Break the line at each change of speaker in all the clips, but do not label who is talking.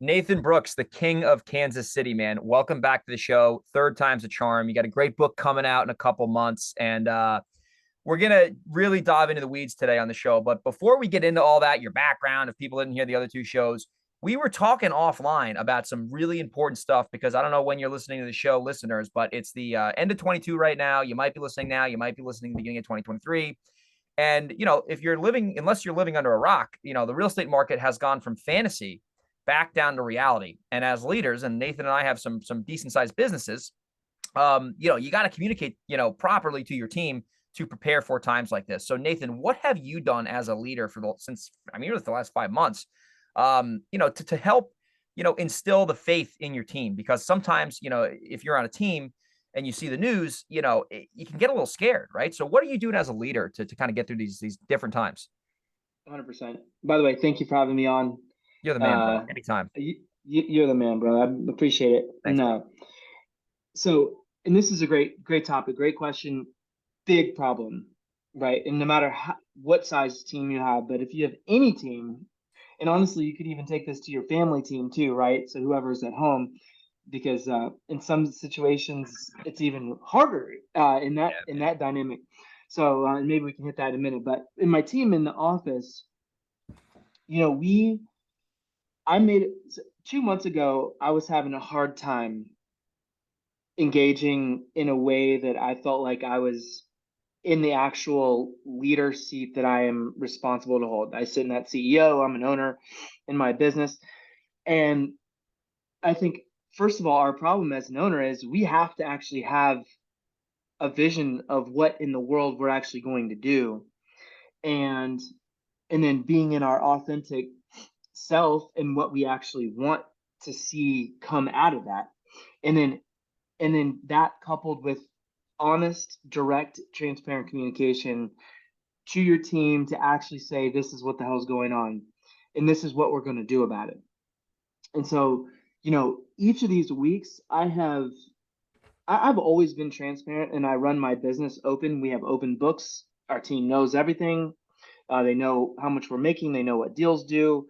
Nathan Brooks, the king of Kansas City, man. Welcome back to the show. Third time's a charm. You got a great book coming out in a couple months, and we're going to really dive into the weeds today on the show. But before we get into all that, your background, if people didn't hear the other two shows, we were talking offline about some really important stuff because I don't know when you're listening to the show, listeners, but it's the end of 22 right now. You might be listening now. You might be listening at the beginning of 2023. And, if you're living, unless you're living under a rock, the real estate market has gone from fantasy back down to reality. And as leaders, and Nathan and I have some decent sized businesses, you got to communicate, properly to your team to prepare for times like this. So Nathan, what have you done as a leader for the last 5 months, to help, instill the faith in your team? Because sometimes, if you're on a team and you see the news, you can get a little scared, right? So what are you doing as a leader to kind of get through these different times?
100%. By the way, thank you for having me on.
You're the man, bro. Anytime.
You're the man, bro. I appreciate it.
Thanks,
No. So, and this is a great topic, great question, big problem, right? And no matter what size team you have, but if you have any team, and honestly, you could even take this to your family team too, right? So whoever's at home, because in some situations it's even harder in that dynamic. So and maybe we can hit that in a minute. But in my team in the office, I made it 2 months ago. I was having a hard time engaging in a way that I felt like I was in the actual leader seat that I am responsible to hold. I sit in that CEO. I'm an owner in my business, and I think first of all, our problem as an owner is we have to actually have a vision of what in the world we're actually going to do, and then being in our authentic self and what we actually want to see come out of that, and then that coupled with honest, direct, transparent communication to your team to actually say, this is what the hell's going on and this is what we're going to do about it. And so, each of these weeks I've always been transparent, and I run my business open. We have open books. Our team knows everything. They know how much we're making. They know what deals do.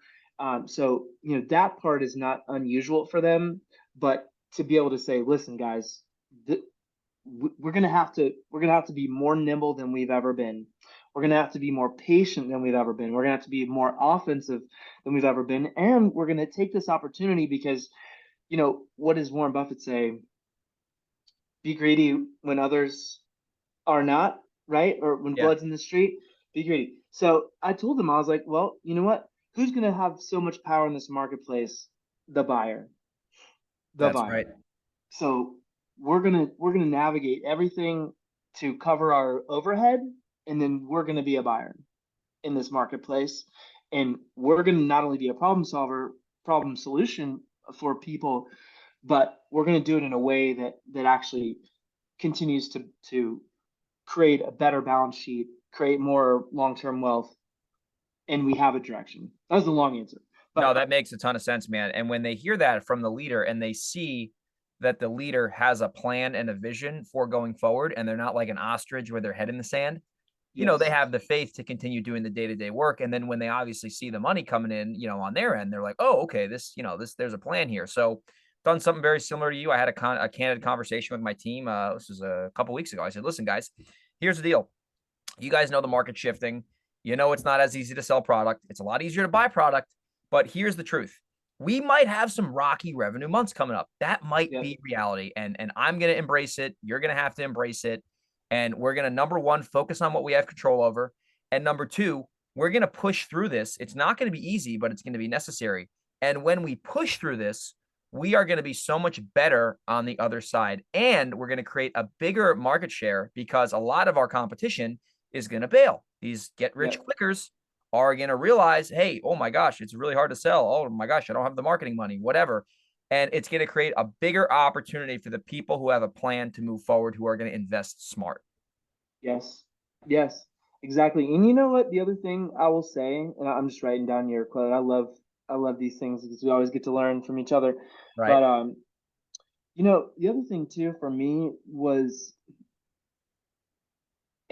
So, that part is not unusual for them. But to be able to say, listen, guys, we're gonna have to be more nimble than we've ever been. We're gonna have to be more patient than we've ever been. We're gonna have to be more offensive than we've ever been, and we're gonna take this opportunity because, what does Warren Buffett say? Be greedy when others are not, right? Or when
Yeah,
blood's in the street, be greedy. So I told them, I was like, well, you know what? Who's gonna have so much power in this marketplace? The buyer. The
that's
buyer.
right.
So we're gonna navigate everything to cover our overhead, and then we're gonna be a buyer in this marketplace, and we're gonna not only be a problem solution for people, but we're gonna do it in a way that actually continues to create a better balance sheet, create more long-term wealth, and we have a direction. That was the long answer,
No,
but
that makes a ton of sense, man. And when they hear that from the leader and they see that the leader has a plan and a vision for going forward, and they're not like an ostrich with their head in the sand, they
yes,
have the faith to continue doing the day-to-day work. And then when they obviously see the money coming in, on their end, they're like, oh, okay, there's a plan here. So done something very similar to you. I had a candid conversation with my team. This was a couple weeks ago. I said, listen, guys, here's the deal. You guys know the market shifting. It's not as easy to sell product. It's a lot easier to buy product. But here's the truth. We might have some rocky revenue months coming up. That might
yep,
be reality. And I'm going to embrace it. You're going to have to embrace it. And we're going to, number one, focus on what we have control over. And number two, we're going to push through this. It's not going to be easy, but it's going to be necessary. And when we push through this, we are going to be so much better on the other side. And we're going to create a bigger market share because a lot of our competition is going to bail. These get rich
yep.
clickers are going to realize, hey, oh my gosh, it's really hard to sell. Oh my gosh, I don't have the marketing money, whatever. And it's going to create a bigger opportunity for the people who have a plan to move forward, who are going to invest smart.
Yes, yes, exactly. And you know what? The other thing I will say, and I'm just writing down your quote. I love these things because we always get to learn from each other.
Right.
But the other thing too for me was,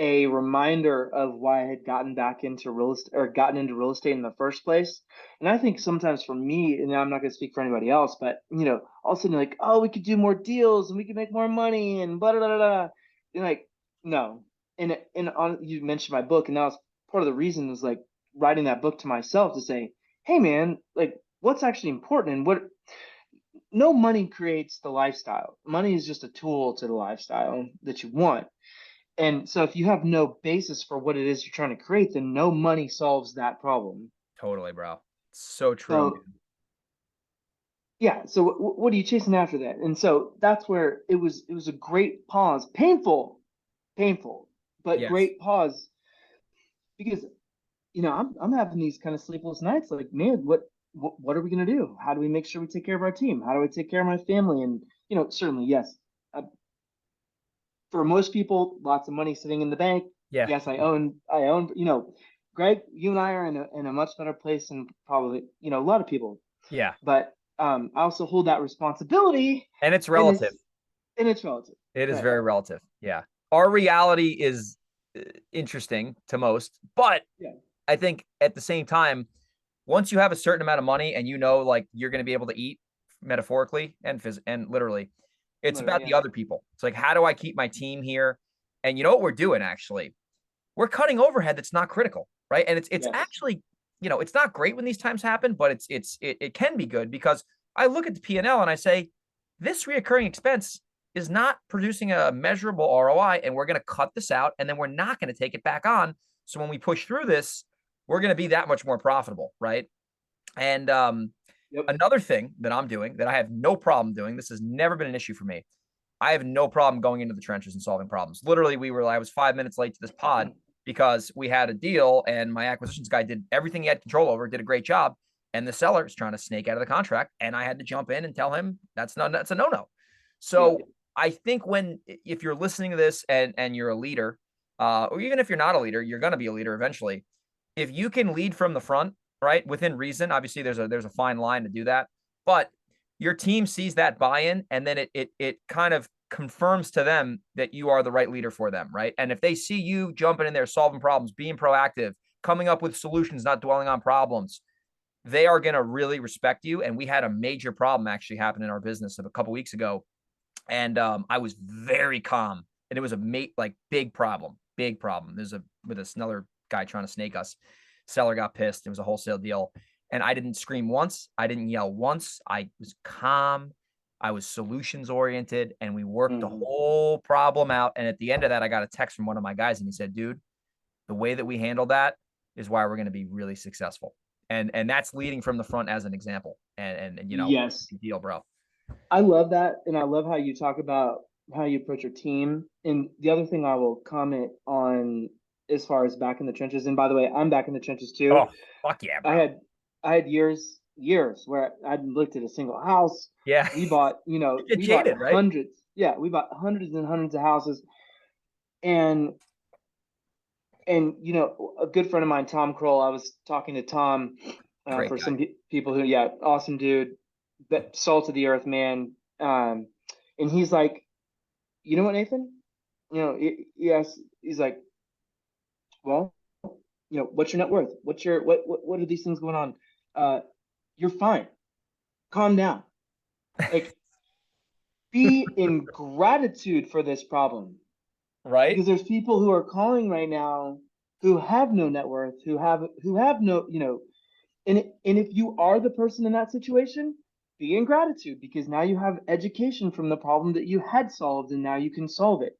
a reminder of why I had gotten back into real estate or gotten into real estate in the first place. And I think sometimes for me, and I'm not going to speak for anybody else, but all of a sudden you're like, oh, we could do more deals and we could make more money and blah, blah, blah, blah. And like, no. You mentioned my book, and that was part of the reason is like writing that book to myself to say, hey man, like what's actually important and what no money creates the lifestyle. Money is just a tool to the lifestyle that you want. And so if you have no basis for what it is you're trying to create, then no money solves that problem.
Totally, bro. So true,
So
man.
yeah, so what are you chasing after that? And so that's where it was a great pause, painful, but
Yes.
great pause because I'm having these kind of sleepless nights like, man, what are we going to do? How do we make sure we take care of our team? How do I take care of my family? And certainly yes, uh, for most people, lots of money sitting in the bank.
Yeah.
Yes, I own. Greg, you and I are in a much better place than probably a lot of people.
Yeah.
But I also hold that responsibility,
And it's
and
relative.
it's relative,
It is
right?
very relative. Yeah. Our reality is interesting to most, but
Yeah,
I think at the same time, once you have a certain amount of money and like you're going to be able to eat metaphorically and literally, it's
literally,
about
yeah,
the other people. It's like, how do I keep my team here? And you know what we're doing actually? We're cutting overhead that's not critical, right? And it's
yes,
actually, it's not great when these times happen, but it can be good because I look at the P&L and I say, this reoccurring expense is not producing a measurable ROI, and we're going to cut this out, and then we're not going to take it back on. So when we push through this, we're going to be that much more profitable, right? And
yep.
another thing that I'm doing that I have no problem doing, this has never been an issue for me. I have no problem going into the trenches and solving problems. Literally, I was 5 minutes late to this pod because we had a deal and my acquisitions guy did everything he had control over, did a great job. And the seller is trying to snake out of the contract. And I had to jump in and tell him that's a no-no.
Yep.
So I think if you're listening to this and you're a leader, or even if you're not a leader, you're going to be a leader eventually. If you can lead from the front, right, within reason, obviously there's a fine line to do that, but your team sees that buy-in, and then it kind of confirms to them that you are the right leader for them, right? And if they see you jumping in there, solving problems, being proactive, coming up with solutions, not dwelling on problems, they are going to really respect you. And we had a major problem actually happen in our business a couple weeks ago, and I was very calm, and it was big problem. There's another guy trying to snake us. Seller got pissed. It was a wholesale deal. And I didn't scream once. I didn't yell once. I was calm. I was solutions oriented, and we worked the
Mhm.
whole problem out. And at the end of that, I got a text from one of my guys, and he said, dude, the way that we handled that is why we're going to be really successful. And that's leading from the front as an example. And
Yes,
deal, bro.
I love that, and I love how you talk about how you approach your team. And the other thing I will comment on as far as back in the trenches, and by the way, I'm back in the trenches too.
Oh, fuck yeah,
I
bro.
had I had years where I hadn't looked at a single house.
Yeah.
We bought,
You get
we bought
jaded, right?
hundreds. Yeah, we bought hundreds and hundreds of houses. And a good friend of mine, Tom Kroll, I was talking to Tom
Great
for
guy.
some people who, yeah, awesome dude, that salt of the earth man. And he's like, you know what, Nathan? Yes, he's like, well, what's your net worth? What are these things going on? Uh, you're fine. Calm down. Like, be in gratitude for this problem
Right?
because there's people who are calling right now who have no net worth, who have no, and if you are the person in that situation, be in gratitude because now you have education from the problem that you had solved and now you can solve it.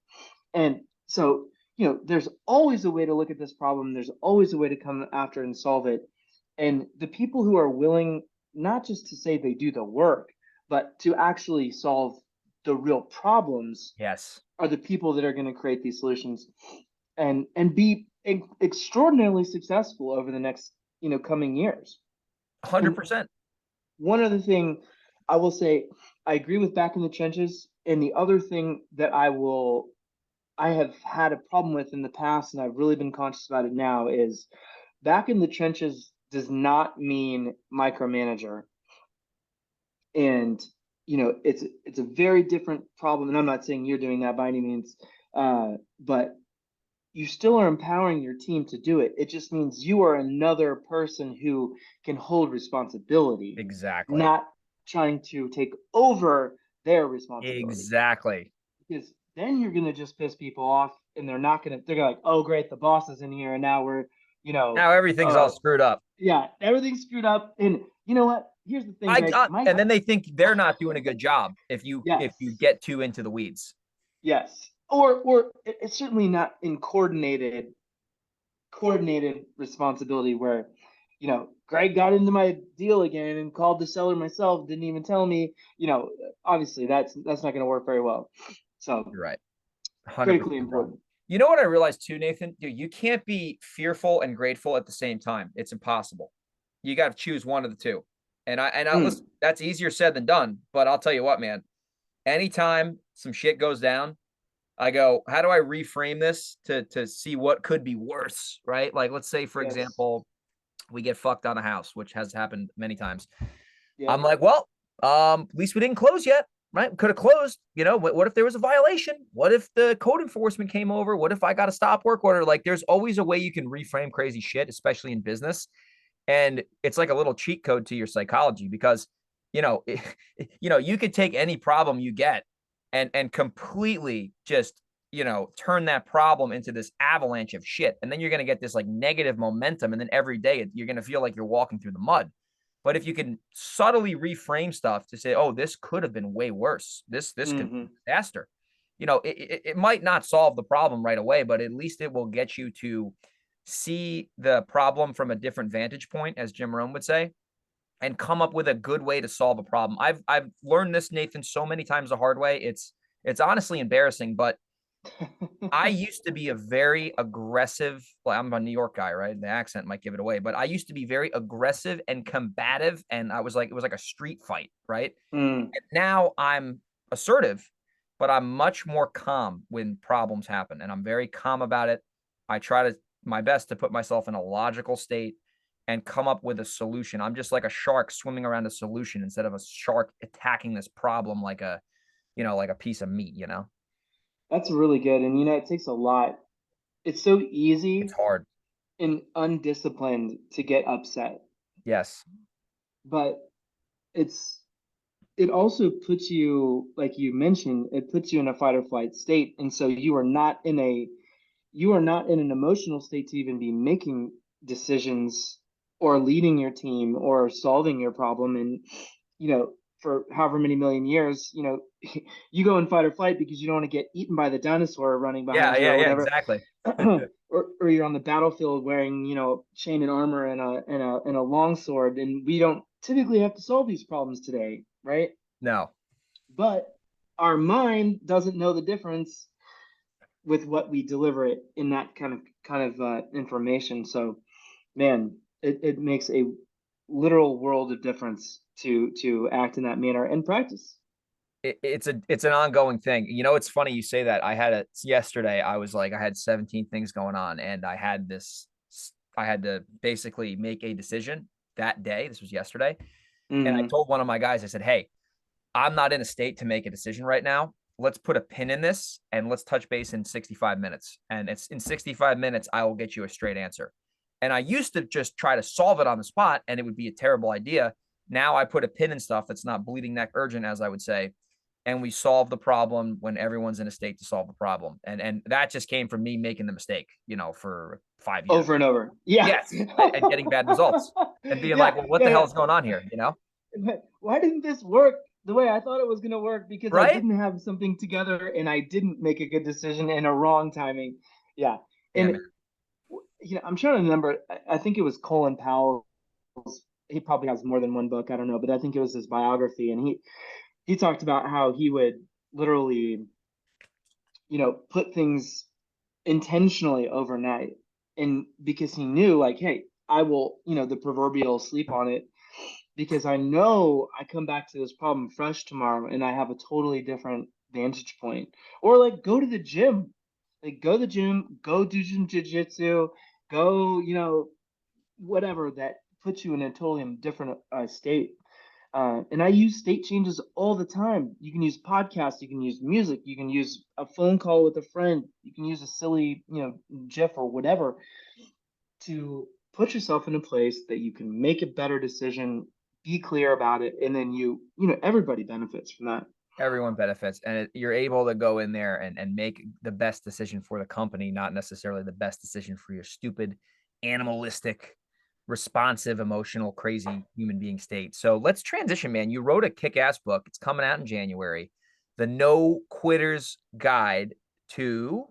And so, there's always a way to look at this problem. There's always a way to come after and solve it. And the people who are willing not just to say they do the work, but to actually solve the real problems
Yes.
are the people that are going to create these solutions and be extraordinarily successful over the next coming years. And
100%.
one other thing I will say, I agree with back in the trenches. And the other thing that I have had a problem with in the past, and I've really been conscious about it now, is back in the trenches does not mean micromanager. And it's a very different problem. And I'm not saying you're doing that by any means, but you still are empowering your team to do it. It just means you are another person who can hold responsibility,
Exactly.
not trying to take over their responsibility.
Exactly.
Because then you're gonna just piss people off, and they're gonna like, oh great, the boss is in here, and now we're, you know,
Now everything's all screwed up.
yeah, everything's screwed up. And you know what? Here's the thing, Greg.
And then they think they're not doing a good job if you
Yes,
get too into the weeds.
yes, or it's certainly not in coordinated responsibility where, Greg got into my deal again and called the seller myself, didn't even tell me. Obviously that's not going to work very well. So
You're right. 100%,
critically
bro.
important.
You know what I realized too, Nathan? Dude, you can't be fearful and grateful at the same time. It's impossible. You got to choose one of the two. And I listen,
Mm,
that's easier said than done, but I'll tell you what, man. Anytime some shit goes down, I go, how do I reframe this to see what could be worse, right? Like let's say for
yes.
example, we get fucked on a house, which has happened many times. I'm
Yep.
like, well, at least we didn't close yet, right? Could have closed. What if there was a violation? What if the code enforcement came over? What if I got a stop work order? Like, there's always a way you can reframe crazy shit, especially in business. And it's like a little cheat code to your psychology because, you could take any problem you get and completely just, turn that problem into this avalanche of shit. And then you're going to get this like negative momentum. And then every day you're going to feel like you're walking through the mud. But if you can subtly reframe stuff to say, "Oh, this could have been way worse. This could be
Mm-hmm.
a disaster," it might not solve the problem right away, but at least it will get you to see the problem from a different vantage point, as Jim Rome would say, and come up with a good way to solve a problem. I've learned this, Nathan, so many times the hard way. It's honestly embarrassing, but I used to be a very aggressive, well, I'm a New York guy, right? The accent might give it away, but I used to be very aggressive and combative. And it was like a street fight, right?
Mm.
And now I'm assertive, but I'm much more calm when problems happen. And I'm very calm about it. I try my best to put myself in a logical state and come up with a solution. I'm just like a shark swimming around a solution instead of a shark attacking this problem like like a piece of meat.
That's really good. And it takes a lot. It's so
It's
easy
hard.
and undisciplined to get upset,
Yes.
but it's it also puts you, like you mentioned, it puts you in a fight or flight state, and so you are not in an emotional state to even be making decisions or leading your team or solving your problem. And for however many million years, you go in fight or flight because you don't want to get eaten by the dinosaur running
Yeah,
behind you
yeah,
or
yeah,
whatever.
exactly.
Or you're on the battlefield wearing, chain and armor and a long sword, and we don't typically have to solve these problems today, right?
No.
But our mind doesn't know the difference with what we deliver it in that kind of information. So, man, it makes a literal world of difference to act in that manner and practice.
It's an ongoing thing. It's funny you say that. I had it yesterday. I was like, I had 17 things going on, and I had to basically make a decision that day. This was yesterday. And I
Mm-hmm.
told one of my guys, I said, hey, I'm not in a state to make a decision right now. Let's put a pin in this and let's touch base in 65 minutes. And it's in 65 minutes, I will get you a straight answer. And I used to just try to solve it on the spot, and it would be a terrible idea. Now I put a pin in stuff that's not bleeding neck urgent, as I would say, and we solve the problem when everyone's in a state to solve the problem. And that just came from me making the mistake, for 5 years.
Over and over. Yeah.
Yes, and getting bad results and being like,
Yeah.
well, what the
Yeah.
hell is going on here?
Why didn't this work the way I thought it was going to work? Because I
Right?
didn't have something together and I didn't make a good decision in a wrong timing. Yeah.
Yeah,
And
man.
I'm trying to remember. I think it was Colin Powell. He probably has more than one book. I don't know, but I think it was his biography, and he talked about how he would literally, put things intentionally overnight, and because he knew, like, hey, I will, the proverbial sleep on it, because I know I come back to this problem fresh tomorrow, and I have a totally different vantage point. Or like go to the gym, go to the gym, go do some jujitsu, go, whatever that puts you in a totally different state. And I use state changes all the time. You can use podcasts, you can use music, you can use a phone call with a friend, you can use a silly, GIF or whatever to put yourself in a place that you can make a better decision, be clear about it, and then everybody benefits from that.
Everyone benefits, and you're able to go in there and make the best decision for the company, not necessarily the best decision for your stupid, animalistic, responsive, emotional, crazy human being state. So let's transition, man. You wrote a kick-ass book. It's coming out in January. The No Quitters Guide to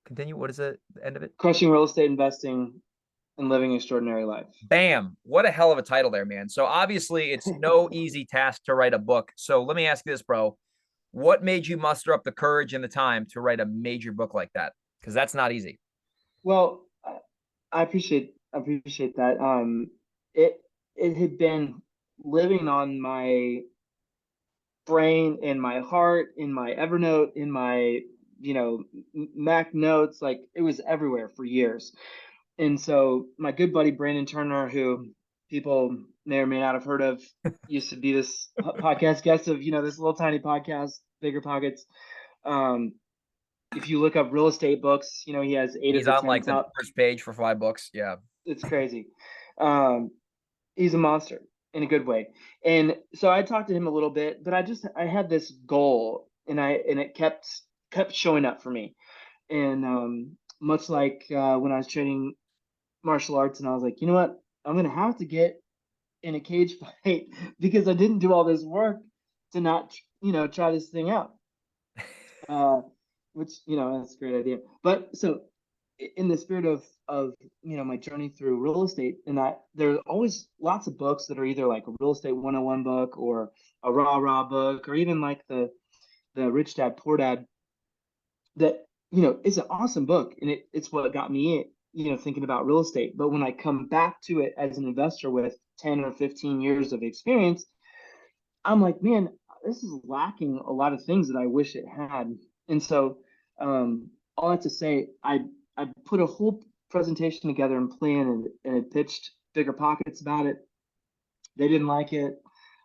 continue. What is the end of it?
Crushing real estate investing and living an extraordinary life.
Bam. What a hell of a title there, man. So obviously it's no easy task to write a book. So let me ask you this, bro. What made you muster up the courage and the time to write a major book like that? Because that's not easy.
Well, I appreciate that. It had been living on my brain, in my heart, in my Evernote, in my Mac notes. Like, it was everywhere for years. And so my good buddy Brandon Turner, who people may or may not have heard of, used to be this podcast guest of this little tiny podcast, Bigger Pockets. If you look up real estate books, he has 8
He's
of the
on
10
like the
top.
first page for 5 books. Yeah.
It's crazy. He's a monster in a good way. And so I talked to him a little bit, but I had this goal, and it kept showing up for me. And much like when I was training martial arts, and I was like, you know what, I'm gonna have to get in a cage fight because I didn't do all this work to not try this thing out. Which that's a great idea. But so in the spirit of my journey through real estate, and that there are always lots of books that are either like a real estate 101 book or a rah book, or even like the Rich Dad Poor Dad, that it's an awesome book, and it's what got me thinking about real estate. But when I come back to it as an investor with 10 or 15 years of experience, I'm like, man, this is lacking a lot of things that I wish it had. And so all that to say, I put a whole presentation together and plan, and pitched Bigger Pockets about it. They didn't like it.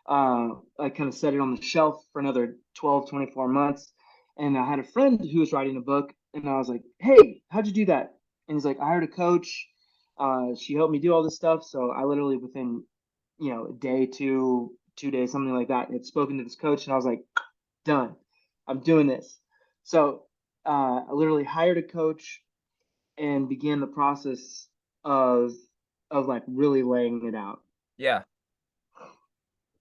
I kind of set it on the shelf for another 12, 24 months. And I had a friend who was writing a book, and I was like, hey, how'd you do that? And he's like, I hired a coach. She helped me do all this stuff. So I literally, within, a day, 2 days, something like that, had spoken to this coach, and I was like, done. I'm doing this. So I literally hired a coach and began the process of like really laying it out.
Yeah.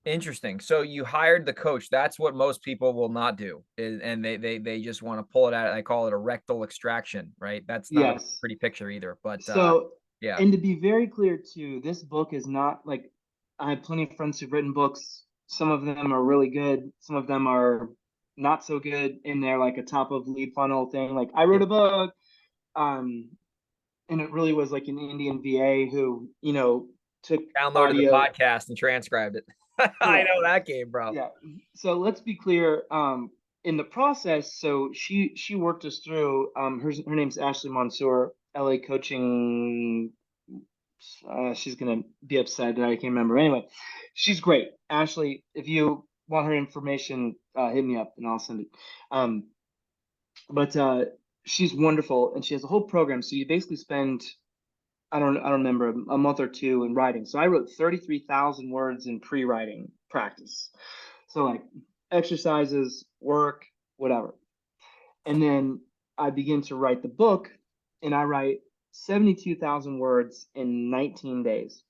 Interesting. So you hired the coach. That's what most people will not do. And they just want to pull it out. I call it a rectal extraction, right? That's not a
Yes.
pretty picture either. But
So,
yeah.
and to be very clear too, this book is not like, I have plenty of friends who've written books. Some of them are really good. Some of them are not so good, and they're like a top of lead funnel thing. Like, I wrote a book, and it really was like an Indian VA who, took
Downloaded the
audio.
podcast and transcribed it. I know that game, bro.
Yeah. So let's be clear. In the process, so she worked us through. Her name's Ashley Mansour, LA Coaching. She's gonna be upset that I can't remember. Anyway, she's great. Ashley, if you want her information, hit me up and I'll send it. But she's wonderful, and she has a whole program. So you basically spend, I don't remember, a month or two in writing. So I wrote 33,000 words in pre-writing practice. So like exercises, work, whatever. And then I begin to write the book, and I write 72,000 words in 19 days.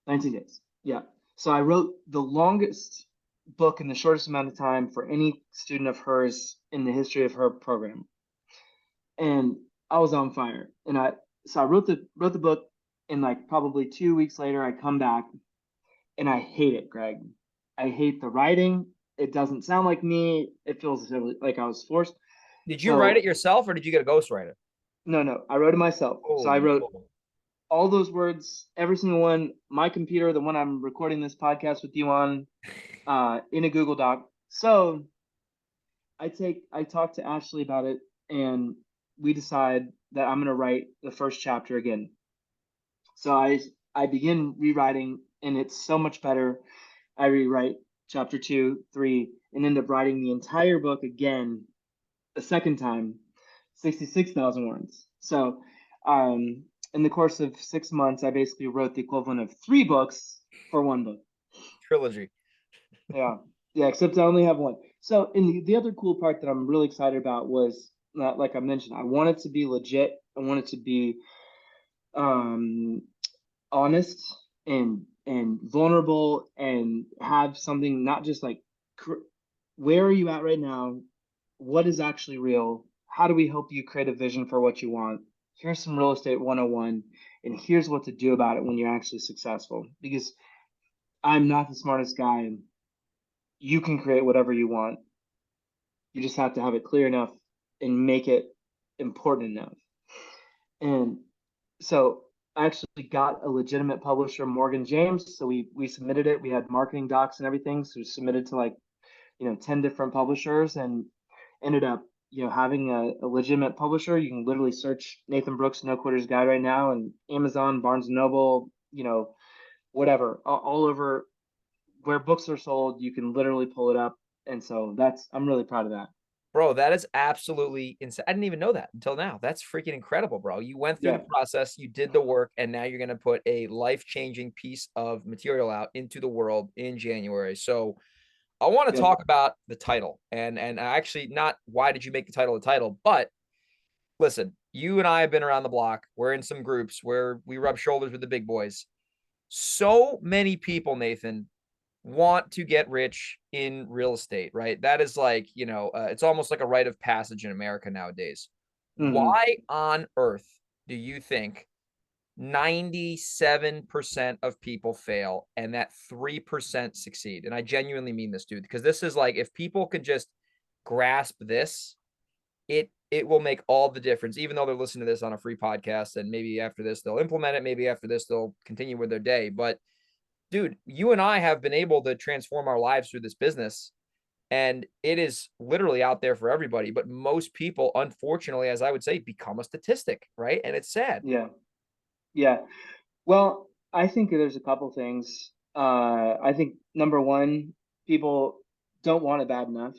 19 days. Yeah. So I wrote the longest book in the shortest amount of time for any student of hers in the history of her program. And I was on fire. And I wrote the book, and like probably 2 weeks later I come back, and I hate it, Greg. I hate the writing. It doesn't sound like me. It feels like I was forced.
Did you write it yourself, or did you get a ghostwriter?
No, I wrote it myself. So I wrote all those words, every single one, my computer, the one I'm recording this podcast with you on, in a Google Doc. So I talked to Ashley about it, and we decide that I'm going to write the first chapter again. So I begin rewriting and it's so much better. I rewrite chapter 2, 3, and end up writing the entire book again a second time, 66,000 words. So, in the course of 6 months, I basically wrote the equivalent of 3 books for one book.
Trilogy.
Yeah. Yeah, except I only have one. So, and the other cool part that I'm really excited about was, like I mentioned, I want it to be legit. I want it to be um, honest and vulnerable, and have something not just like, where are you at right now? What is actually real? How do we help you create a vision for what you want? Here's some real estate 101, and here's what to do about it when you're actually successful. Because I'm not the smartest guy, and you can create whatever you want. You just have to have it clear enough and make it important enough. And so I actually got a legitimate publisher, Morgan James. So we submitted it. We had marketing docs and everything. So we submitted to like, 10 different publishers, and ended up, having a legitimate publisher. You can literally search Nathan Brooks No Quitters Guide right now, and Amazon, Barnes and Noble, whatever, all over where books are sold, you can literally pull it up. And so I'm really proud of that.
Bro, that is absolutely insane. I didn't even know that until now. That's freaking incredible, bro. You went through
Yeah.
the process, you did the work, and now you're going to put a life-changing piece of material out into the world in January. So I want to
Yep.
talk about the title, and actually not why did you make the title, but listen, you and I have been around the block. We're in some groups where we rub shoulders with the big boys. So many people, Nathan, want to get rich in real estate, right? That is like, it's almost like a rite of passage in America nowadays.
Mm-hmm.
Why on earth do you think 97% of people fail and that 3% succeed? And I genuinely mean this, dude, because this is like, if people could just grasp this, it will make all the difference, even though they're listening to this on a free podcast, and maybe after this they'll implement it, maybe after this they'll continue with their day. But dude, you and I have been able to transform our lives through this business, and it is literally out there for everybody. But most people, unfortunately, as I would say, become a statistic, right? And it's sad.
Yeah. Yeah. Well, I think there's a couple things. I think number one, people don't want it bad enough,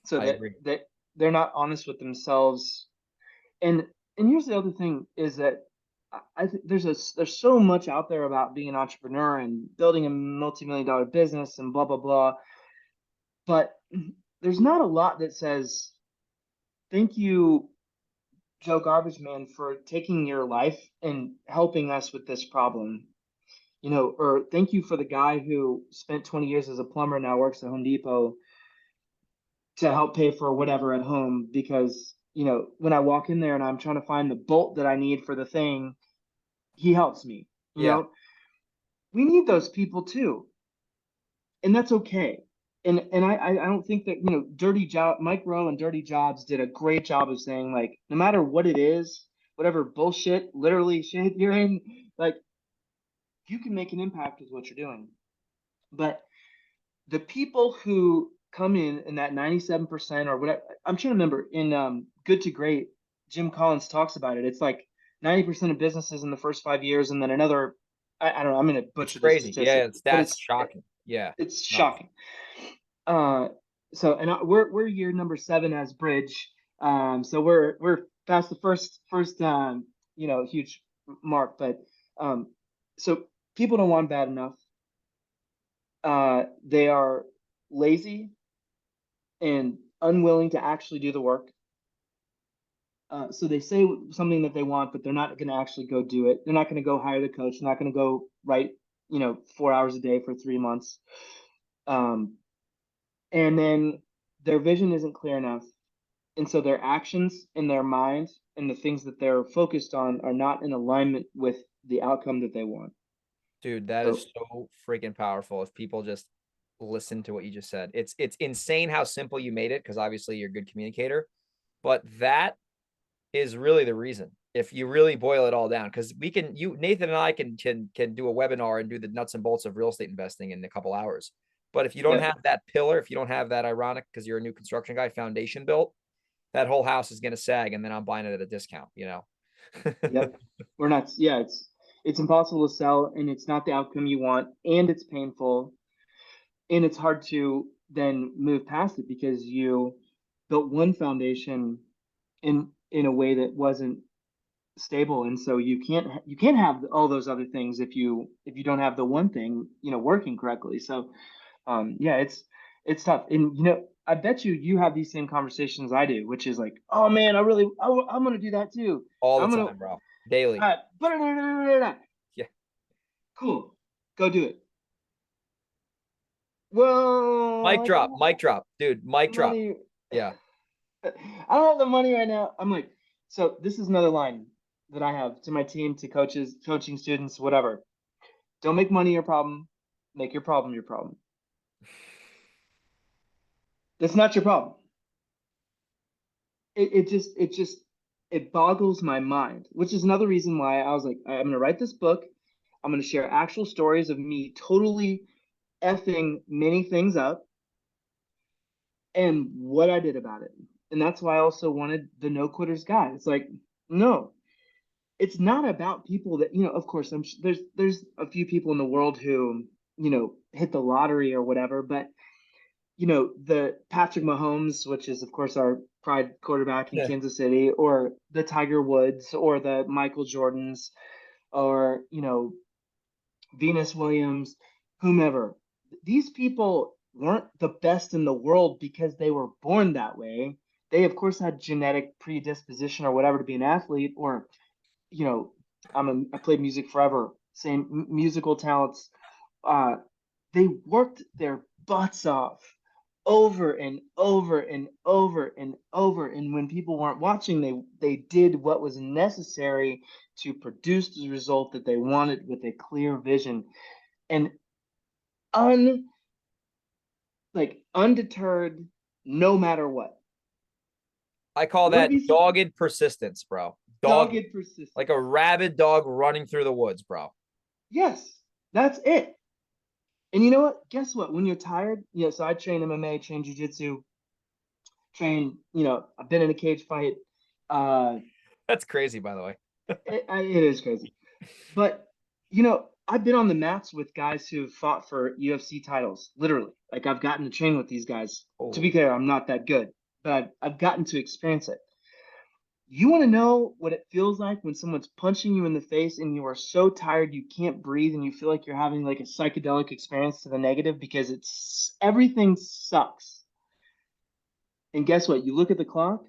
so
I agree.
that they're not honest with themselves. And here's the other thing is that I think there's so much out there about being an entrepreneur and building a multi-million-dollar business and blah blah blah, but there's not a lot that says thank you, Joe Garbage Man, for taking your life and helping us with this problem. Or thank you for the guy who spent 20 years as a plumber, now works at Home Depot to help pay for whatever at home, because, when I walk in there and I'm trying to find the bolt that I need for the thing, he helps me.
Yeah.
We need those people too. And that's okay. And I don't think that, Dirty Job, Mike Rowe and Dirty Jobs did a great job of saying, like, no matter what it is, whatever bullshit, literally shit you're in, like, you can make an impact with what you're doing. But the people who come in that 97% or whatever, I'm trying to remember in Good to Great, Jim Collins talks about it. It's like 90% of businesses in the first 5 years, and then another, I don't know, I'm going to
It's
butcher this
crazy.
statistic,
Yeah,
but
that's shocking. Yeah.
it's
Nuts.
shocking. So, and we're year number 7 as Bridge. So we're past the first huge mark, but so people don't want bad enough. They are lazy and unwilling to actually do the work. So they say something that they want, but they're not going to actually go do it. They're not going to go hire the coach. They're not going to go write, 4 hours a day for 3 months. And then their vision isn't clear enough. And so their actions in their mind and the things that they're focused on are not in alignment with the outcome that they want.
Dude, that
So,
is so freaking powerful. If people just listen to what you just said, it's insane how simple you made it, because obviously you're a good communicator. But that is really the reason. If you really boil it all down, because Nathan and I can do a webinar and do the nuts and bolts of real estate investing in a couple hours. But if you don't have that pillar, if you don't have that, ironic, because you're a new construction guy, foundation built, that whole house is going to sag, and then I'm buying it at a discount.
Yep, we're not. Yeah, it's impossible to sell, and it's not the outcome you want, and it's painful, and it's hard to then move past it because you built one foundation in a way that wasn't stable, and so you can't have all those other things if you don't have the one thing working correctly. So yeah, it's tough. And I bet you have these same conversations I do, which is like, oh man, I'm gonna do that too.
All
I'm
the
gonna
time, bro. Daily. Yeah.
cool, go do it. Well,
Mic
I
drop.
don't have
Mic drop. Dude,
the
mic drop.
money.
Yeah.
I don't have the money right now. I'm like, so this is another line that I have to my team, to coaches, coaching students, whatever. Don't make money your problem. Make your problem your problem. That's not your problem. It just it boggles my mind, which is another reason why I was like, I'm gonna write this book. I'm gonna share actual stories of me totally effing many things up and what I did about it. And that's why I also wanted the no quitters guide. It's like, no, it's not about people that, of course, there's a few people in the world who, hit the lottery or whatever, but the Patrick Mahomes, which is of course our pride quarterback in
Yeah.
Kansas City, or the Tiger Woods, or the Michael Jordans, or Venus Williams, whomever. These people weren't the best in the world because they were born that way. They of course had genetic predisposition or whatever to be an athlete, or you know, I played music forever, same musical talents. Uh, they worked their butts off over and over and over and over. And when people weren't watching, they did what was necessary to produce the result that they wanted with a clear vision. And un undeterred, no matter what.
I call
You want to
that
be
dogged persistence, bro. Dogged.
dogged, persistent.
Like a rabid dog running through the woods, bro.
Yes, that's it. And you know what? Guess what? When you're tired, so I train MMA, train jujitsu, train, I've been in a cage fight. Uh,
That's crazy, by the way.
it is crazy. But, I've been on the mats with guys who've fought for UFC titles, literally. Like, I've gotten to train with these guys. To
Oh,
be clear, I'm not that good, but I've gotten to experience it. You want to know what it feels like when someone's punching you in the face and you are so tired you can't breathe and you feel like you're having like a psychedelic experience to the negative because everything sucks. And guess what? You look at the clock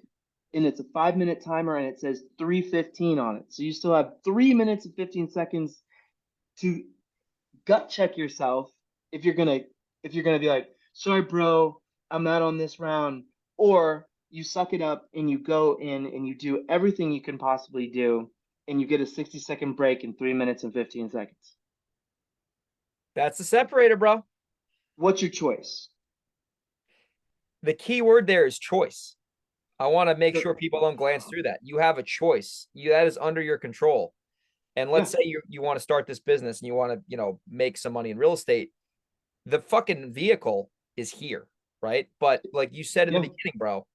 and it's a 5-minute timer and it says 3:15 on it. So you still have 3 minutes and 15 seconds to gut check yourself if you're gonna be like, sorry, bro, I'm not on this round, or you suck it up and you go in and you do everything you can possibly do, and you get a 60-second break in 3 minutes and 15 seconds.
that's the separator, bro.
What's your choice?
The key word there is choice. I want to make
So,
sure people don't glance through that. You have a choice. That is under your control. And
yeah.
let's say you want to start this business and you want to, make some money in real estate. The fucking vehicle is here, right? But like you said in the beginning, bro,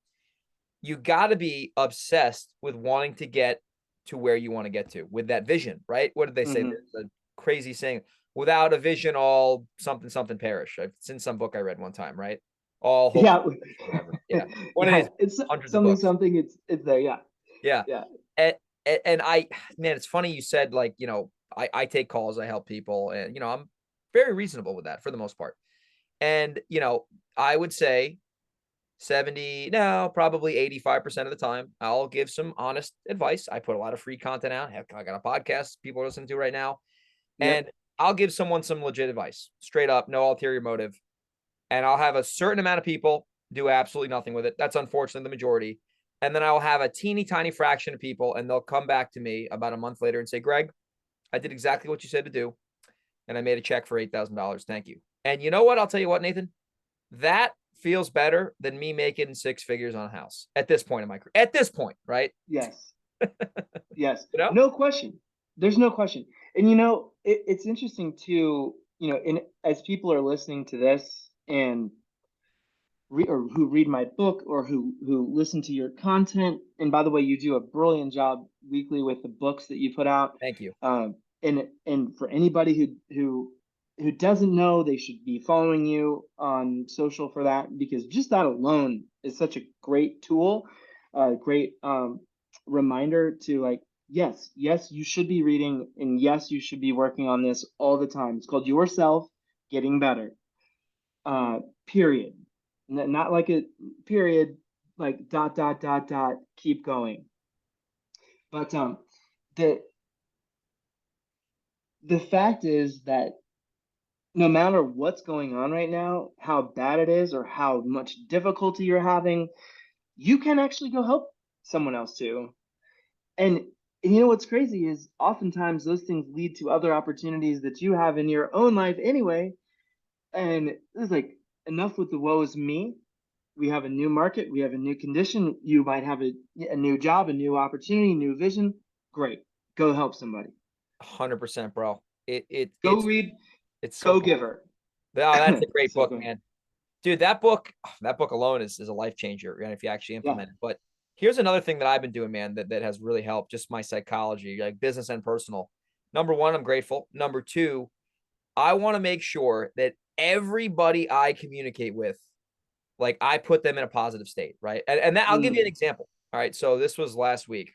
you got to be obsessed with wanting to get to where you want to get to with that vision, right? What did they say? There's a crazy saying, without a vision, all something, something perish. It's in some book I read one time, right? All hope.
Yeah.
Whatever. Yeah. What it is,
It's
hundreds of
something,
books.
something. It's there. Yeah.
Yeah.
Yeah.
And man, it's funny you said like, I take calls, I help people, and, I'm very reasonable with that for the most part. And, I would say 70, no, probably 85% of the time, I'll give some honest advice. I put a lot of free content out. Heck, I got a podcast people are listening to right now.
Yep.
And I'll give someone some legit advice, straight up, no ulterior motive. And I'll have a certain amount of people do absolutely nothing with it. That's unfortunately the majority. And then I'll have a teeny tiny fraction of people, and they'll come back to me about a month later and say, Greg, I did exactly what you said to do. And I made a check for $8,000. Thank you. And you know what? I'll tell you what, Nathan, that feels better than me making 6 figures on a house at this point in my career. At this point, right?
Yes. Yes.
You know?
No question. There's no question. And it's interesting too, as people are listening to this and or who read my book or who listen to your content. And by the way, you do a brilliant job weekly with the books that you put out.
Thank you.
and for anybody who doesn't know, they should be following you on social for that, because just that alone is such a great tool, a great reminder to like, yes, you should be reading, and yes, you should be working on this all the time. It's called Yourself Getting Better. Period. Not like a period, like dot dot dot dot, keep going. But the the fact is that no matter what's going on right now, how bad it is or how much difficulty you're having, you can actually go help someone else too. And you know what's crazy is oftentimes those things lead to other opportunities that you have in your own life anyway. And it's like, enough with the woe is me. We have a new market, we have a new condition. You might have a new job, a new opportunity, new vision. Great. Go help somebody.
100%, bro.
Go read
It's so
Go
cool.
Giver.
Oh, that's a great
So
book,
good.
man. Dude, that book alone is a life changer, and if you actually implement it. But here's another thing that I've been doing, man, that has really helped, just my psychology, like business and personal. Number one, I'm grateful. Number two, I want to make sure that everybody I communicate with, like I put them in a positive state, right? And that, I'll give you an example. All right. So this was last week.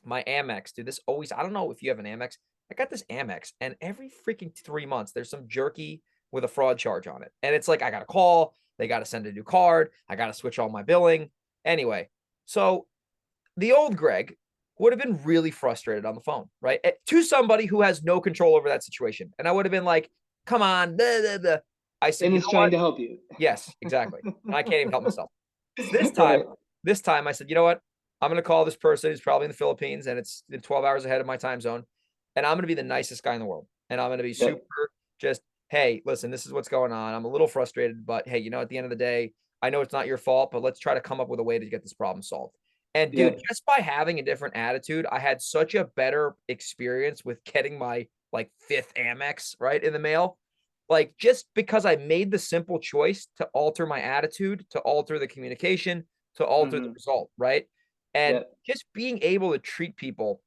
My Amex, dude, I don't know if you have an Amex. I got this Amex, and every freaking 3 months, there's some jerky with a fraud charge on it. And it's like, I got to call, they got to send a new card, I got to switch all my billing. Anyway, so the old Greg would have been really frustrated on the phone, right? To somebody who has no control over that situation. And I would have been like, come on. Blah, blah, blah. I said,
And
you
it's
know
trying
what?
to help you.
Yes, exactly. And I can't even help myself. This time,
Right.
this time I said, you know what? I'm going to call this person who's probably in the Philippines, and it's 12 hours ahead of my time zone. And I'm going to be the nicest guy in the world. And I'm going to be
Yep.
super just, hey, listen, this is what's going on. I'm a little frustrated, but hey, at the end of the day, I know it's not your fault, but let's try to come up with a way to get this problem solved. And dude,
Yep.
just by having a different attitude, I had such a better experience with getting my like fifth Amex right in the mail. Like, just because I made the simple choice to alter my attitude, to alter the communication, to alter the result, right? And
Yep.
just being able to treat people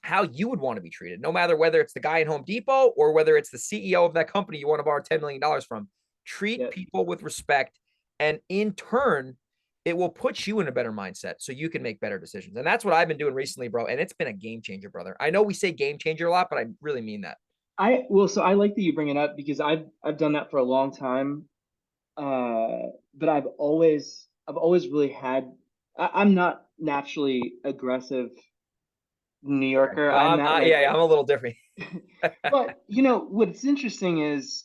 how you would want to be treated, no matter whether it's the guy in Home Depot or whether it's the CEO of that company you want to borrow $10 million from. Treat
Yep.
people with respect, and in turn, it will put you in a better mindset so you can make better decisions. And that's what I've been doing recently, bro. And it's been a game changer, brother. I know we say game changer a lot, but I really mean that.
So I like that you bring it up, because I've done that for a long time. But I've always really had, I'm not naturally aggressive New Yorker. I'm not like,
Yeah, I'm a little different.
but what's interesting is,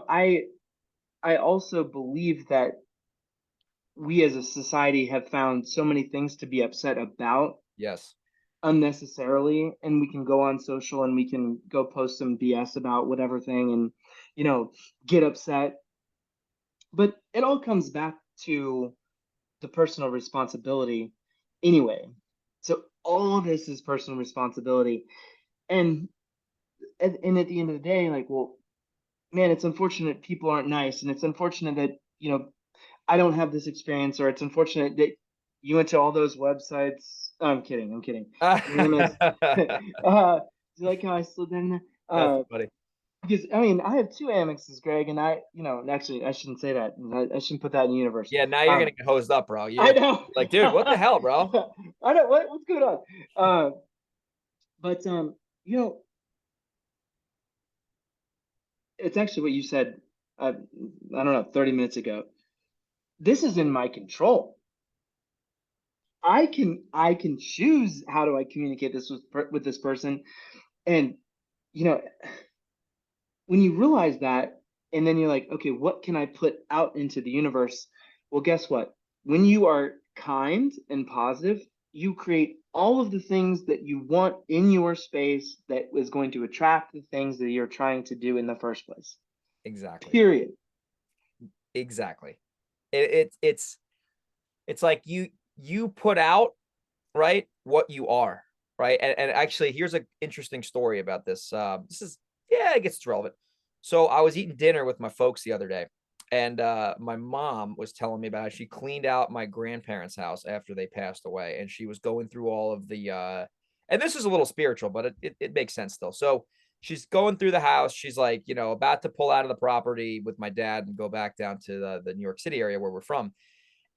I also believe that we as a society have found so many things to be upset about
Yes.
unnecessarily, and we can go on social and we can go post some BS about whatever thing, and get upset. But it all comes back to the personal responsibility anyway. So all this is personal responsibility. And at the end of the day, like, well, man, it's unfortunate people aren't nice, and it's unfortunate that, I don't have this experience, or it's unfortunate that you went to all those websites. Oh, I'm kidding. I'm kidding. Your name is. Do you like how I slid in there?
That's funny.
Because I mean, I have two Amexes, Greg, and actually, I shouldn't say that. I shouldn't put that in the universe.
Yeah, now you're gonna get hosed up, bro.
I
You're
know.
like, dude, what the hell, bro?
I know what's going on. But you know, it's actually what you said. I don't know, 30 minutes ago. This is in my control. I can choose how do I communicate this with this person, and you know when you realize that, and then you're like, okay, what can I put out into the universe? Well, guess what? When you are kind and positive, you create all of the things that you want in your space that is going to attract the things that you're trying to do in the first place.
Exactly.
Period.
Exactly. It's like you put out, right, what you are, right? And actually, here's an interesting story about this. This is, yeah, I guess it's relevant. So I was eating dinner with my folks the other day, and my mom was telling me about how she cleaned out my grandparents' house after they passed away, and she was going through all of the And this is a little spiritual, but it makes sense still. So she's going through the house. She's like, about to pull out of the property with my dad and go back down to the New York City area where we're from.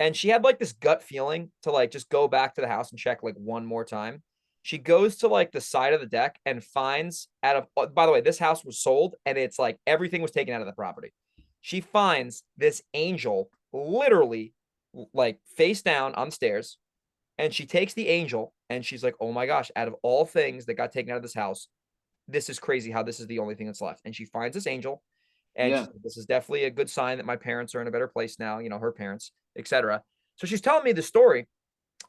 And she had like this gut feeling to like just go back to the house and check like one more time. She goes to like the side of the deck and finds by the way, this house was sold and it's like everything was taken out of the property. She finds this angel literally like face down on the stairs, and she takes the angel and she's like, oh my gosh, out of all things that got taken out of this house, this is crazy how this is the only thing that's left. And she finds this angel and
Yeah.
she's like, this is definitely a good sign that my parents are in a better place now, her parents, etc. So she's telling me the story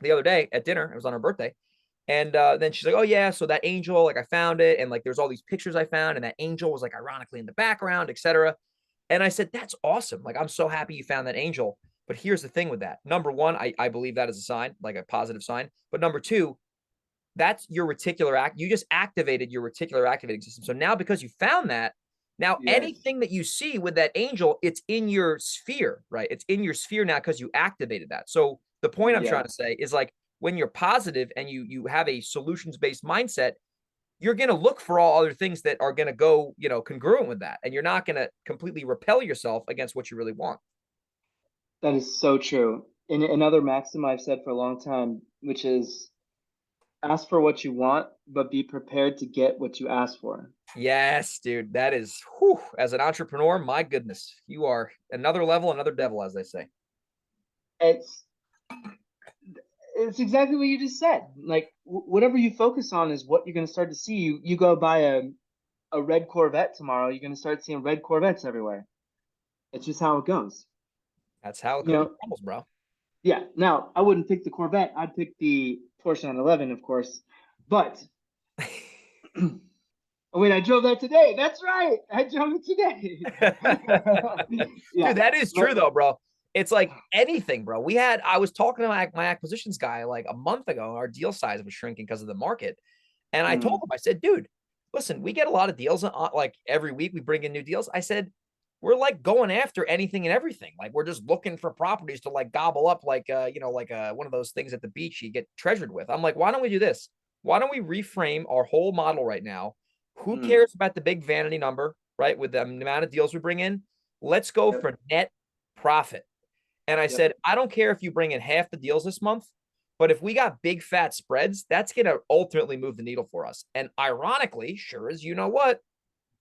the other day at dinner. It was on her birthday. And then she's like, oh yeah, so that angel, like I found it. And like, there's all these pictures I found. And that angel was like ironically in the background, etc. And I said, that's awesome. Like, I'm so happy you found that angel. But here's the thing with that. Number one, I believe that is a sign, like a positive sign. But number two, that's your reticular you just activated your reticular activating system. So now because you found that, now
Yes.
anything that you see with that angel, it's in your sphere, right? It's in your sphere now because you activated that. So the point I'm trying to say is like when you're positive and you have a solutions-based mindset, you're going to look for all other things that are going to go, congruent with that. And you're not going to completely repel yourself against what you really want.
That is so true. And another maxim I've said for a long time, which is ask for what you want, but be prepared to get what you ask for.
Yes, dude. That is, as an entrepreneur, my goodness, you are another level, another devil, as they say.
It's exactly what you just said. Like whatever you focus on is what you're going to start to see. You go buy a red Corvette tomorrow, you're going to start seeing red Corvettes everywhere. It's just how it goes.
That's how it crumbles, bro.
Yeah. Now, I wouldn't pick the Corvette. I'd pick the Porsche 911, of course. But oh wait, I drove that today. That's right. I drove it today. Yeah.
Dude, that is true though, bro. It's like anything, bro. I was talking to my acquisitions guy like a month ago. Our deal size was shrinking because of the market. And I told him, I said, dude, listen, we get a lot of deals like every week we bring in new deals. I said, we're like going after anything and everything. Like we're just looking for properties to like gobble up like, one of those things at the beach you get treasured with. I'm like, why don't we do this? Why don't we reframe our whole model right now? Who cares about the big vanity number, right? With the amount of deals we bring in, let's go for net profit. And I said, I don't care if you bring in half the deals this month, but if we got big fat spreads, that's going to ultimately move the needle for us. And ironically, sure as you know what,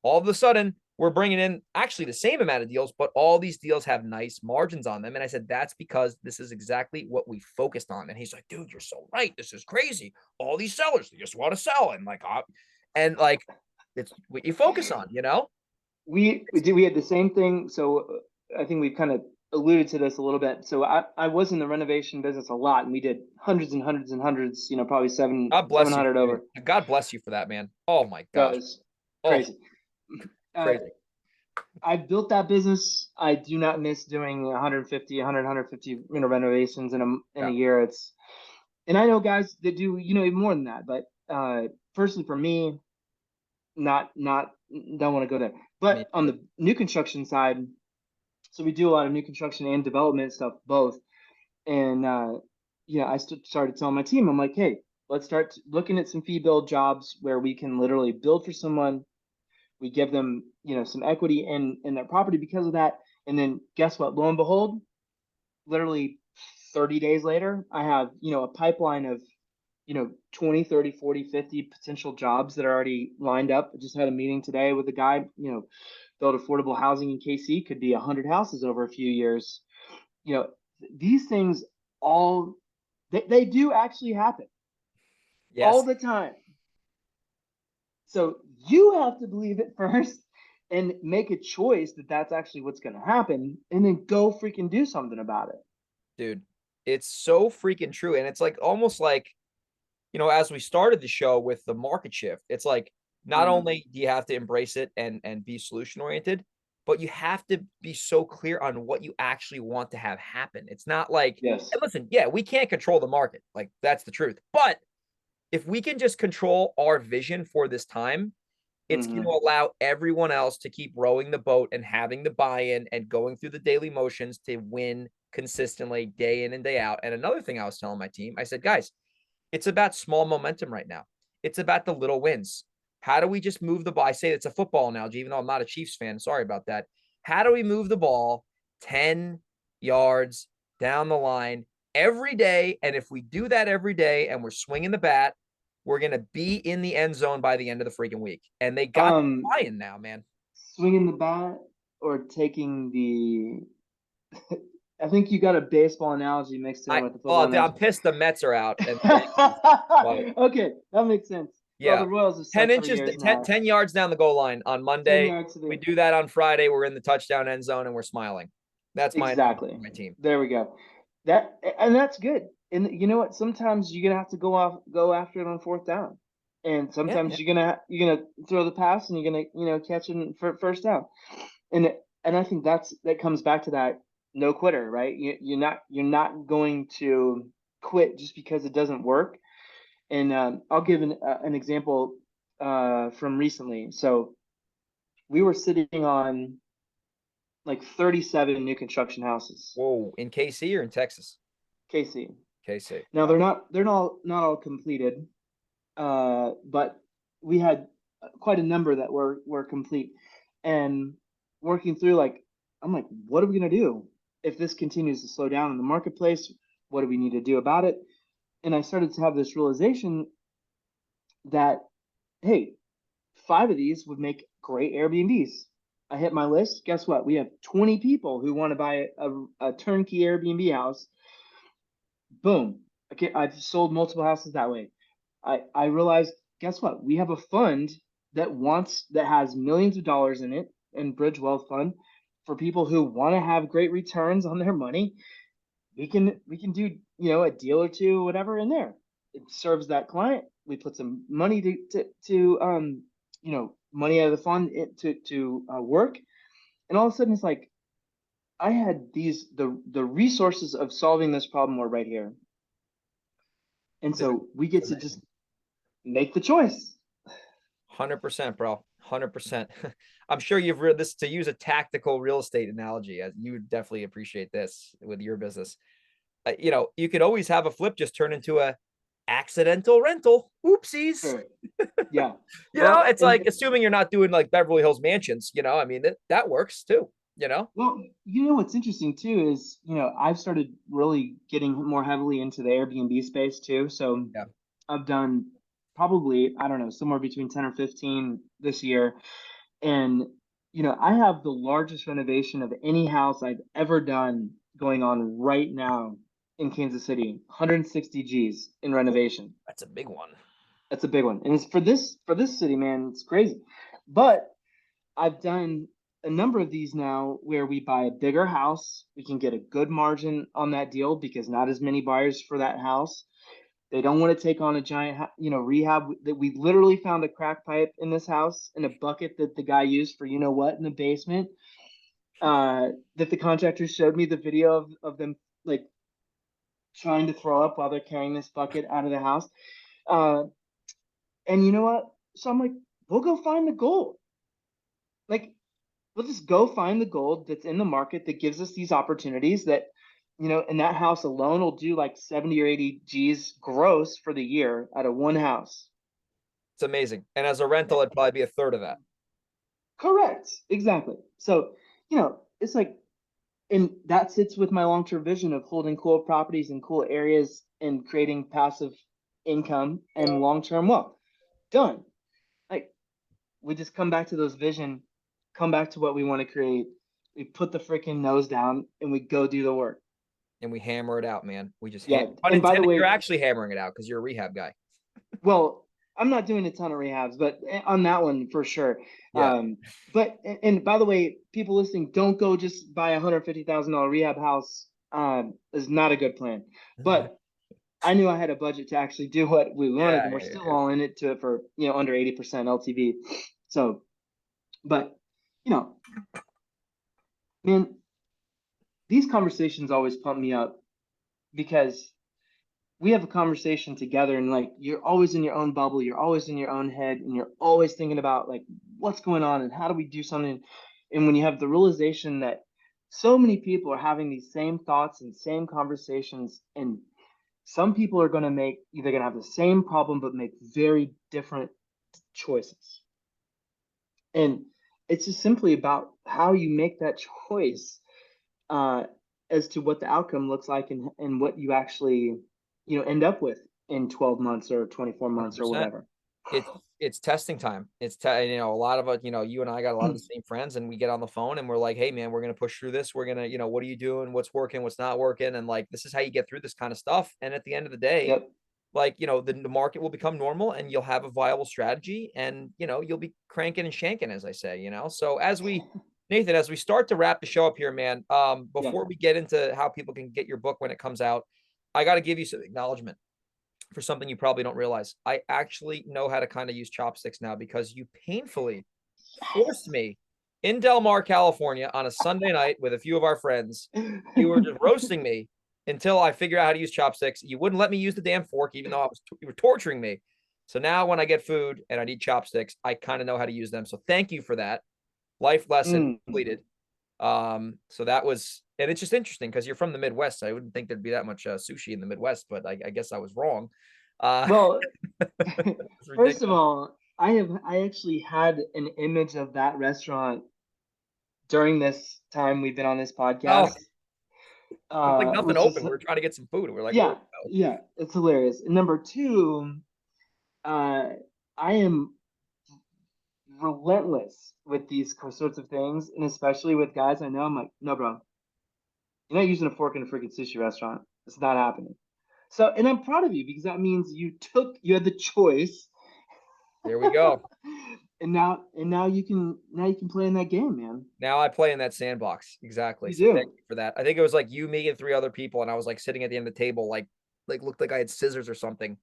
all of a sudden we're bringing in actually the same amount of deals, but all these deals have nice margins on them. And I said, that's because this is exactly what we focused on. And he's like, dude, you're so right. This is crazy. All these sellers, they just want to sell. And like, it's what you focus on,
We had the same thing. So I think we've kind of alluded to this a little bit. So I was in the renovation business a lot, and we did hundreds and hundreds and hundreds. Probably
God bless
700
you.
over.
God bless you for that, man. Oh my gosh.
That was crazy.
Crazy.
I built that business. I do not miss doing 150, 150 renovations in a year. And I know guys that do even more than that. But personally, for me, not don't want to go there. But on the new construction side, so we do a lot of new construction and development stuff both. And I started telling my team, I'm like, hey, let's start looking at some fee build jobs where we can literally build for someone. We give them some equity in their property because of that. And then guess what? Lo and behold, literally 30 days later, I have a pipeline of 20, 30, 40, 50 potential jobs that are already lined up. I just had a meeting today with a guy, build affordable housing in KC, could be 100 houses over a few years. These things all, they do actually happen. Yes. All the time. So you have to believe it first and make a choice that that's actually what's going to happen, and then go freaking do something about it.
Dude, it's so freaking true. And it's like almost like, as we started the show with the market shift, it's like not only do you have to embrace it and be solution oriented, but you have to be so clear on what you actually want to have happen. It's not like,
yes.
And listen, yeah, we can't control the market. Like that's the truth. But if we can just control our vision for this time, it's going to allow everyone else to keep rowing the boat and having the buy-in and going through the daily motions to win consistently day in and day out. And another thing I was telling my team, I said, guys, it's about small momentum right now. It's about the little wins. How do we just move the ball? I say it's a football analogy, even though I'm not a Chiefs fan. Sorry about that. How do we move the ball 10 yards down the line every day? And if we do that every day and we're swinging the bat, we're going to be in the end zone by the end of the freaking week. And they got buy-in now, man.
Swinging the bat or taking the I think you got a baseball analogy mixed in with the football analogy.
I'm pissed the Mets are out. And
okay, that makes sense.
Yeah.
Well, the Royals have
10 inches, 10 yards down the goal line on Monday. We do that on Friday. We're in the touchdown end zone and we're smiling. That's my team.
There we go. That's good. And you know what? Sometimes you're gonna have to go after it on fourth down, and sometimes you're gonna throw the pass and you're gonna catch it for first down. And I think that comes back to that no quitter, right? You're not going to quit just because it doesn't work. And I'll give an example from recently. So we were sitting on like 37 new construction houses.
Whoa, in KC or in Texas?
KC.
Now
they're not all completed, but we had quite a number that were complete. And working through, like, I'm like, what are we gonna do if this continues to slow down in the marketplace? What do we need to do about it? And I started to have this realization that, hey, 5 of these would make great Airbnbs. I hit my list. Guess what? We have 20 people who want to buy a turnkey Airbnb house. Boom. Okay, I've sold multiple houses that way. I realized, guess what? We have a fund that has millions of dollars in it, and Bridge Wealth Fund, for people who want to have great returns on their money. We can do, a deal or two, whatever, in there. It serves that client. We put some money to money out of the fund to work, and all of a sudden it's like I had the resources of solving this problem were right here, and so we get to just make the choice.
100%, bro. 100%. I'm sure you've read this, to use a tactical real estate analogy, as you would definitely appreciate this with your business. You could always have a flip just turn into a accidental rental. Oopsies.
Sure. Yeah.
It's like, assuming you're not doing like Beverly Hills mansions, I mean, that works too, Well,
what's interesting too is, I've started really getting more heavily into the Airbnb space too. So yeah. I've done probably, I don't know, somewhere between 10 or 15 this year. And, I have the largest renovation of any house I've ever done going on right now in Kansas City, 160 G's in renovation.
That's a big one.
And it's for this city, man, it's crazy. But I've done a number of these now where we buy a bigger house. We can get a good margin on that deal because not as many buyers for that house. They don't want to take on a giant, rehab. That we literally found a crack pipe in this house in a bucket that the guy used for what in the basement. That the contractor showed me the video of them like trying to throw up while they're carrying this bucket out of the house. And you know what? So I'm like, we'll go find the gold. Like, we'll just go find the gold that's in the market that gives us these opportunities that, and that house alone will do like 70 or 80 G's gross for the year out of one house.
It's amazing. And as a rental, it'd probably be a third of that.
Correct. Exactly. So, it's like, and that sits with my long-term vision of holding cool properties in cool areas and creating passive income and long-term wealth. Done. Like, we just come back to those vision, come back to what we want to create. We put the freaking nose down and we go do the work.
And we hammer it out, man. We just
and by the way,
you're actually hammering it out because you're a rehab guy.
Well, I'm not doing a ton of rehabs, but on that one for sure. Yeah. But by the way, people listening, don't go just buy $150,000 rehab house. Is not a good plan. But I knew I had a budget to actually do what we wanted, and we're still all in it for under 80% LTV. So, but man, these conversations always pump me up because we have a conversation together, and like you're always in your own bubble, you're always in your own head, and you're always thinking about like what's going on and how do we do something. And when you have the realization that so many people are having these same thoughts and same conversations, and some people are going to make, they're going to have the same problem, but make very different choices. And it's just simply about how you make that choice, uh, as to what the outcome looks like, and what you actually, end up with in 12 months or 24 months or
100%.
whatever.
It's testing time. A lot of us, you and I got a lot of the same friends, and we get on the phone and we're like, hey man, we're going to push through this. We're going to, what are you doing? What's working? What's not working? And like, this is how you get through this kind of stuff. And at the end of the day,
Yep.
like, the market will become normal and you'll have a viable strategy, and, you'll be cranking and shanking, as I say, so Nathan, as we start to wrap the show up here, man,
Yeah.
before we get into how people can get your book when it comes out, I got to give you some acknowledgement for something you probably don't realize. I actually know how to kind of use chopsticks now, because you painfully forced me in Del Mar, California on a Sunday night with a few of our friends. You were just roasting me until I figured out how to use chopsticks. You wouldn't let me use the damn fork, even though you were torturing me. So now when I get food and I need chopsticks, I kind of know how to use them. So thank you for that. Life lesson completed. So that was, and it's just interesting because you're from the Midwest. So I wouldn't think there'd be that much sushi in the Midwest, but I guess I was wrong.
Well, first of all, I actually had an image of that restaurant during this time we've been on this podcast.
It's like nothing
Which is,
open. We're trying to get some food. We're like,
yeah, yeah, it's hilarious. And number two, I am relentless with these sorts of things, and especially with guys I know. I'm like, no, bro, you're not using a fork in a freaking sushi restaurant. It's not happening. So, and I'm proud of you, because that means you had the choice.
There we go.
And now you can play in that game, man.
Now I play in that sandbox. Exactly.
You
So
do.
thank you for that. I think it was like you, me, and three other people, and I was like sitting at the end of the table, like looked like I had scissors or something,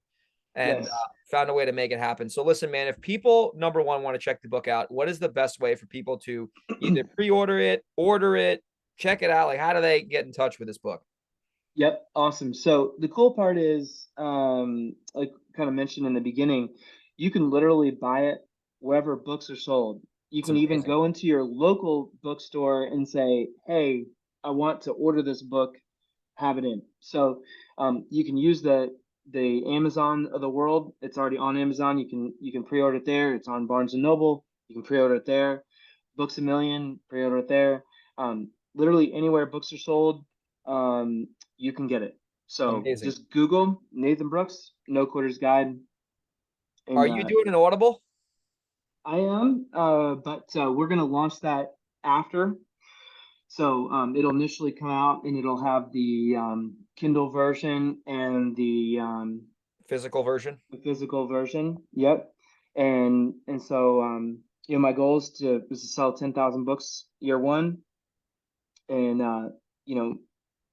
and
Yes.
found a way to make it happen. So listen, man, if people, number one, want to check the book out, what is the best way for people to either pre-order it, order it, check it out? Like, how do they get in touch with this book?
Yep. Awesome. So the cool part is, like kind of mentioned in the beginning, you can literally buy it wherever books are sold. You
It's
can even
amazing.
go into your local bookstore and say, "Hey, I want to order this book, have it in." So, you can use the Amazon of the world. It's already on Amazon. You can pre-order it there. It's on Barnes and Noble. You can pre-order it there. Books a Million, pre-order it there. Literally anywhere books are sold, you can get it. So
Amazing.
just Google Nathan Brooks, No Quarters Guide,
Are
and
you doing an Audible?
I am. But we're gonna launch that after. So it'll initially come out, and it'll have the Kindle version and
Physical version?
the physical version. Yep. And so my goal is to sell 10,000 books year one, and you know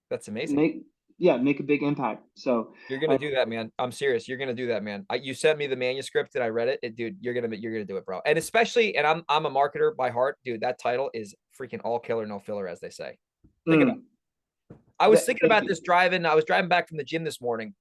That's amazing.
make a big impact. So
You're gonna do that, man. I'm serious. You're gonna do that, man. You sent me the manuscript and I read it. Dude, you're gonna do it, bro. And especially, and I'm a marketer by heart, dude. That title is freaking all killer, no filler, as they say. Think about it. I was thinking
thank
about
you.
this driving. I was driving back from the gym this morning,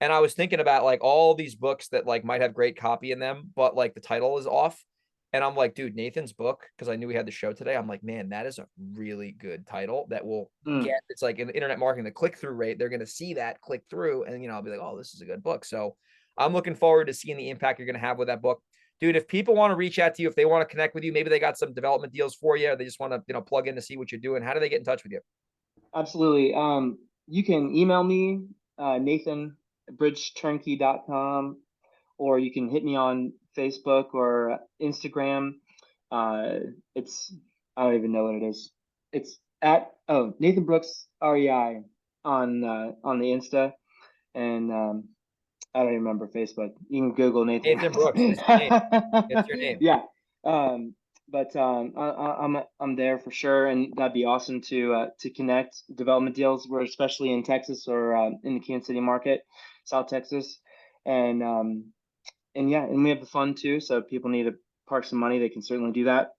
and I was thinking about like all these books that like might have great copy in them, but like the title is off. And I'm like, dude, Nathan's book, because I knew we had the show today. I'm like, man, that is a really good title that will
Mm,
get, it's like in internet marketing, the click-through rate, they're going to see that click through, and I'll be like, oh, this is a good book. So I'm looking forward to seeing the impact you're going to have with that book. Dude, if people want to reach out to you, if they want to connect with you, maybe they got some development deals for you, or they just want to, plug in to see what you're doing, how do they get in touch with you?
absolutely. You can email me, nathanbridgeturnkey.com, or you can hit me on Facebook or Instagram. It's I don't even know what it is. It's at Nathan Brooks REI on the Insta, and I don't even remember Facebook. You can Google Nathan
Nathan
Brooks.
Brooks is your name. It's your name.
Yeah. Um, but I'm there for sure, and that'd be awesome to connect development deals. We're especially in Texas, or in the Kansas City market, South Texas, and yeah, and we have the fund too. So if people need to park some money, they can certainly do that.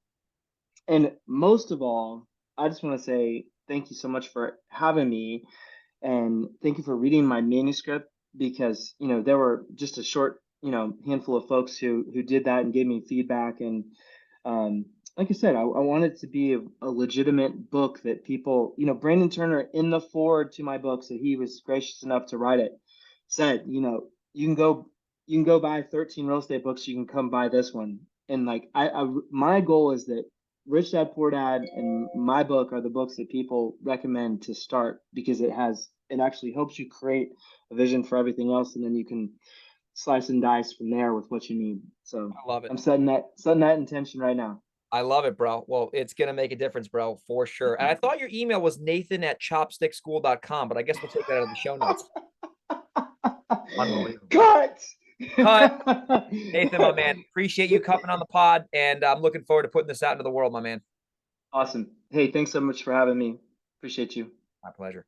And most of all, I just want to say thank you so much for having me, and thank you for reading my manuscript, because there were just a short handful of folks who did that and gave me feedback. And like I said, I wanted it to be a legitimate book that people, Brandon Turner in the forward to my book, so he was gracious enough to write it. said, you can go buy 13 real estate books. You can come buy this one. And like, my goal is that Rich Dad Poor Dad and my book are the books that people recommend to start, because it actually helps you create a vision for everything else. And then you can slice and dice from there with what you need. So
I love it.
I'm setting that intention right now.
I love it, bro. Well, it's going to make a difference, bro, for sure. And I thought your email was nathan@chopstickschool.com, but I guess we'll take that out of the show notes. Unbelievable.
Cut.
Nathan, my man, appreciate you coming on the pod, and I'm looking forward to putting this out into the world, my man.
Awesome. Hey, thanks so much for having me. Appreciate you.
My pleasure.